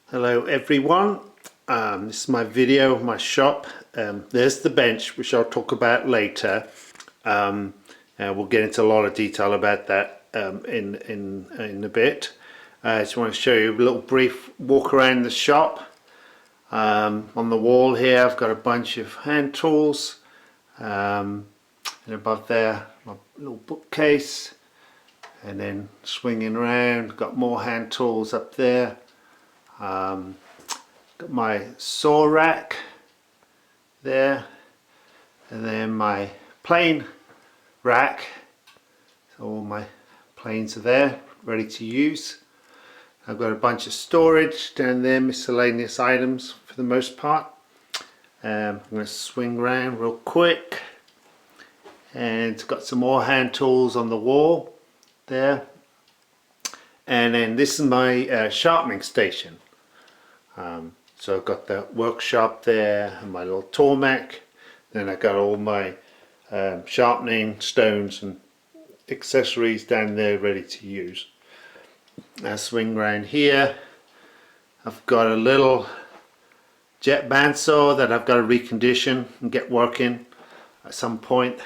Hello everyone, this is my video of my shop. There's the bench, which I'll talk about later. We'll get into a lot of detail about that in a bit. I just want to show you a little brief walk around the shop. On the wall here I've got a bunch of hand tools, and above there my little bookcase, and then swinging around got more hand tools up there. Got my saw rack there, and then my plane rack, so all my planes are there ready to use. I've got a bunch of storage down there, miscellaneous items for the most part. I'm going to swing around real quick, and got some more hand tools on the wall there, and then this is my sharpening station. So I've got the workshop there and my little Tormek. Then I've got all my sharpening stones and accessories down there ready to use. I swing around here. I've got a little jet bandsaw that I've got to recondition and get working at some point.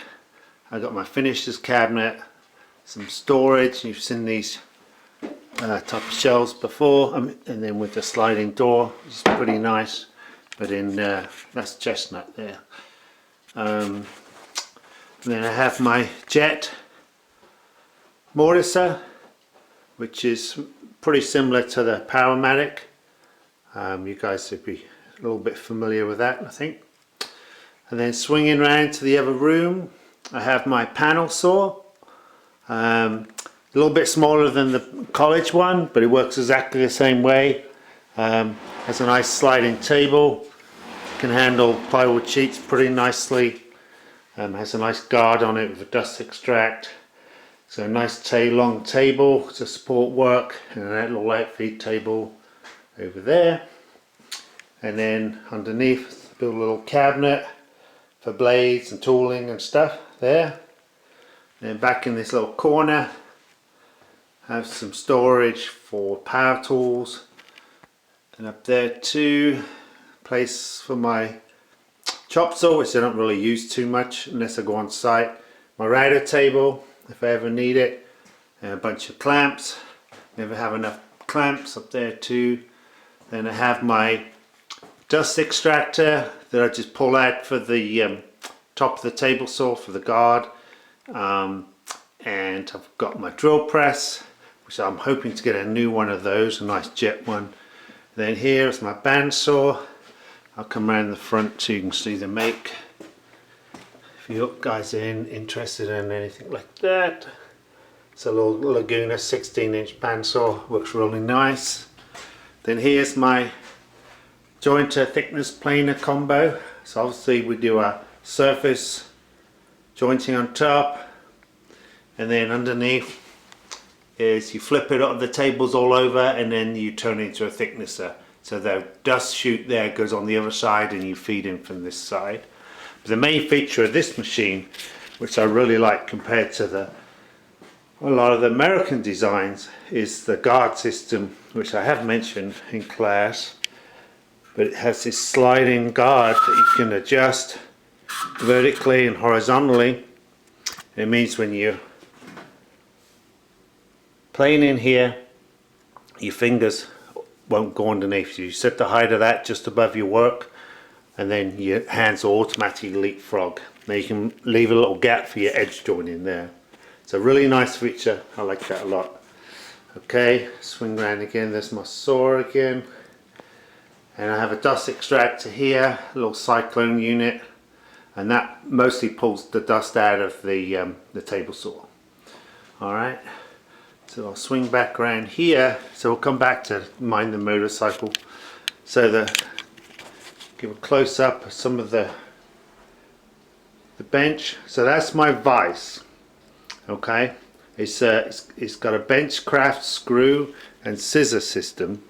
I've got my finishers cabinet, some storage. You've seen these type of shelves before, and then with the sliding door, which is pretty nice. But in that's chestnut there. And then I have my jet mortiser, which is pretty similar to the Powermatic. You guys would be a little bit familiar with that, I think. And then swinging around to the other room, I have my panel saw. A little bit smaller than the college one, but it works exactly the same way. Has a nice sliding table, can handle plywood sheets pretty nicely. Has a nice guard on it with a dust extract. So a nice long table to support work, and that little outfeed table over there. And then underneath, build a little cabinet for blades and tooling and stuff there. And then back in this little corner, have some storage for power tools, and up there too, place for my chop saw, which I don't really use too much unless I go on site. My router table if I ever need it, and a bunch of clamps. Never have enough clamps up there too. Then I have my dust extractor that I just pull out for the top of the table saw for the guard, and I've got my drill press, so I'm hoping to get a new one of those, a nice jet one. Then here is my bandsaw. I'll come around the front so you can see the make. If you guys are interested in anything like that. It's a little Laguna 16-inch bandsaw, works really nice. Then here's my jointer thickness planer combo. So obviously we do a surface jointing on top, and then underneath is you flip it up, the tables all over, and then you turn it into a thicknesser. So the dust chute there goes on the other side, and you feed in from this side. But the main feature of this machine, which I really like compared to a lot of the American designs, is the guard system, which I have mentioned in class. But it has this sliding guard that you can adjust vertically and horizontally. It means when you're playing in here, your fingers won't go underneath you. You set the height of that just above your work, and then your hands will automatically leapfrog. Now you can leave a little gap for your edge joint in there. It's a really nice feature. I like that a lot. Okay, swing around again. There's my saw again, and I have a dust extractor here, a little cyclone unit, and that mostly pulls the dust out of the table saw. All right. So I'll swing back around here. So we'll come back to mind the motorcycle. So give a close up of some of the bench. So that's my vise. Okay, it's got a Benchcraft screw and scissor system,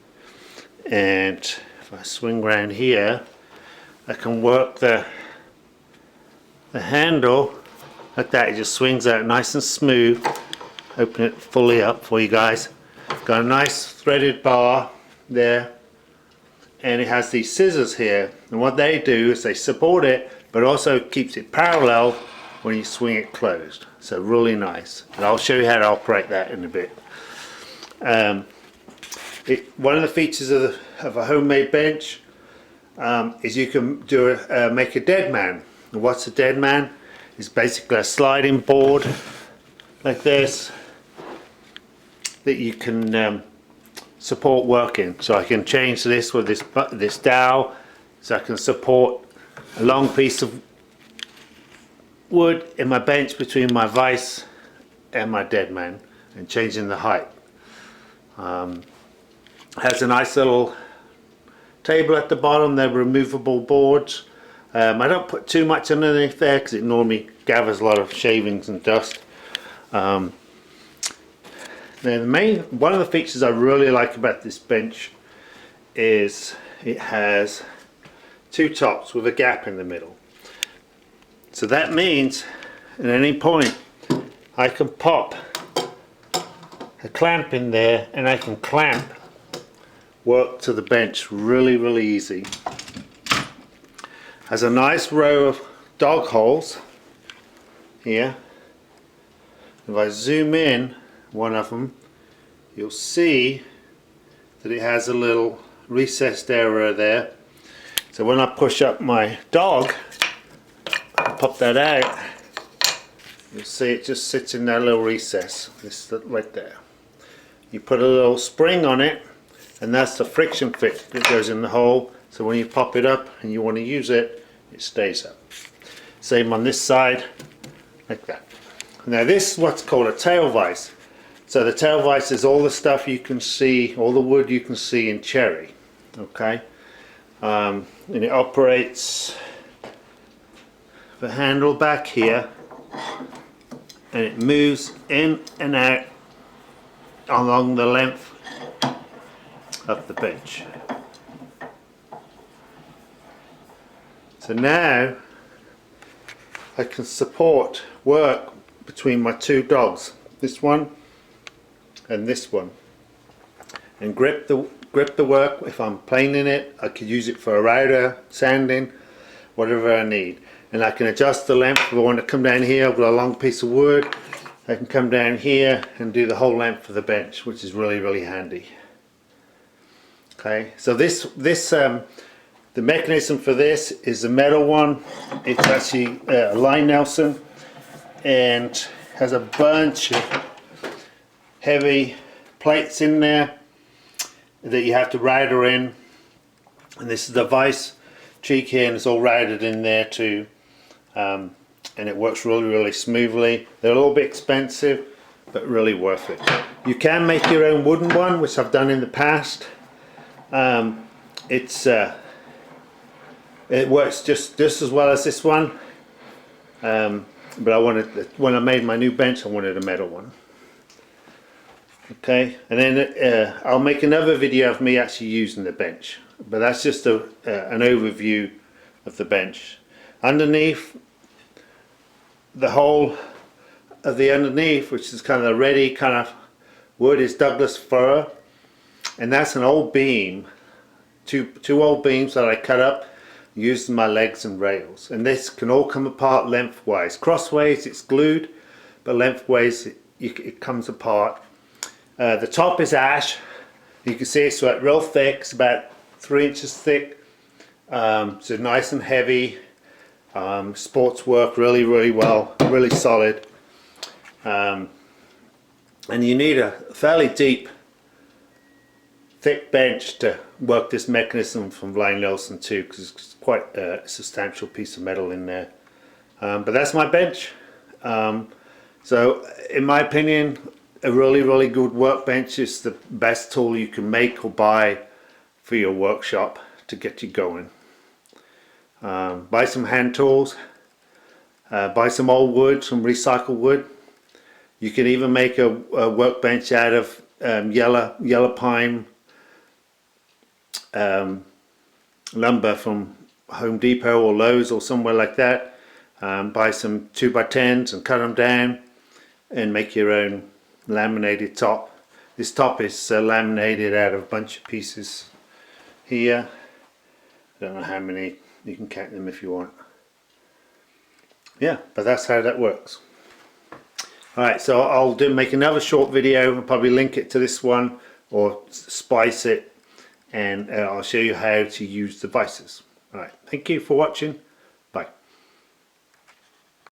and if I swing around here, I can work the handle like that. It just swings out nice and smooth. Open it fully up for you guys. Got a nice threaded bar there and it has these scissors here, and what they do is they support it but also keeps it parallel when you swing it closed. So really nice, and I'll show you how to operate that in a bit. One of the features of a homemade bench is you can make a dead man. And what's a dead man? It's basically a sliding board like this that you can support working. So I can change this with this dowel, so I can support a long piece of wood in my bench between my vise and my dead man, and changing the height. Has a nice little table at the bottom. They're removable boards. I don't put too much underneath there because it normally gathers a lot of shavings and dust. Now one of the features I really like about this bench is it has two tops with a gap in the middle. So that means at any point I can pop a clamp in there and I can clamp work to the bench really easy. Has a nice row of dog holes here. If I zoom in one of them, you'll see that it has a little recessed area there. So when I push up my dog, pop that out, you'll see it just sits in that little recess, this right there. You put a little spring on it, and that's the friction fit that goes in the hole, so when you pop it up and you want to use it, it stays up. Same on this side, like that. Now this is what's called a tail vise. So the tail vise is all the stuff you can see, all the wood you can see in cherry. Okay, and it operates the handle back here, and it moves in and out along the length of the bench. So now I can support work between my two dogs, this one and this one, and grip the work. If I'm planing it, I could use it for a router, sanding, whatever I need. And I can adjust the length. If I want to come down here, I've got a long piece of wood, I can come down here and do the whole length of the bench, which is really handy. Okay, so the mechanism for this is a metal one. It's actually a Line Nelson, and has a bunch of heavy plates in there that you have to router in. And this is the vise cheek here, and it's all routed in there too. And it works really smoothly. They're a little bit expensive, but really worth it. You can make your own wooden one, which I've done in the past. It works just as well as this one, but when I made my new bench, I wanted a metal one. Okay, and then I'll make another video of me actually using the bench, but that's just an overview of the bench. Underneath, the whole of the underneath, which is kind of the ready kind of wood, is Douglas fir, and that's an old beam, two old beams that I cut up using my legs and rails, and this can all come apart lengthwise. Crossways it's glued, but lengthways it comes apart. The top is ash. You can see it's like real thick. It's about 3 inches thick. So nice and heavy. Sports work really well, really solid. And you need a fairly deep, thick bench to work this mechanism from Line Nelson too, because it's quite a substantial piece of metal in there. But that's my bench. So in my opinion, a really good workbench is the best tool you can make or buy for your workshop to get you going. Buy some hand tools, buy some old wood, some recycled wood. You can even make a workbench out of yellow pine lumber from Home Depot or Lowe's or somewhere like that. Buy some 2x10s and cut them down and make your own laminated top. This top is laminated out of a bunch of pieces here. don't know how many, you can count them if you want. Yeah, but that's how that works. Alright, so I'll make another short video and probably link it to this one or spice it, and I'll show you how to use the vices. Alright, thank you for watching.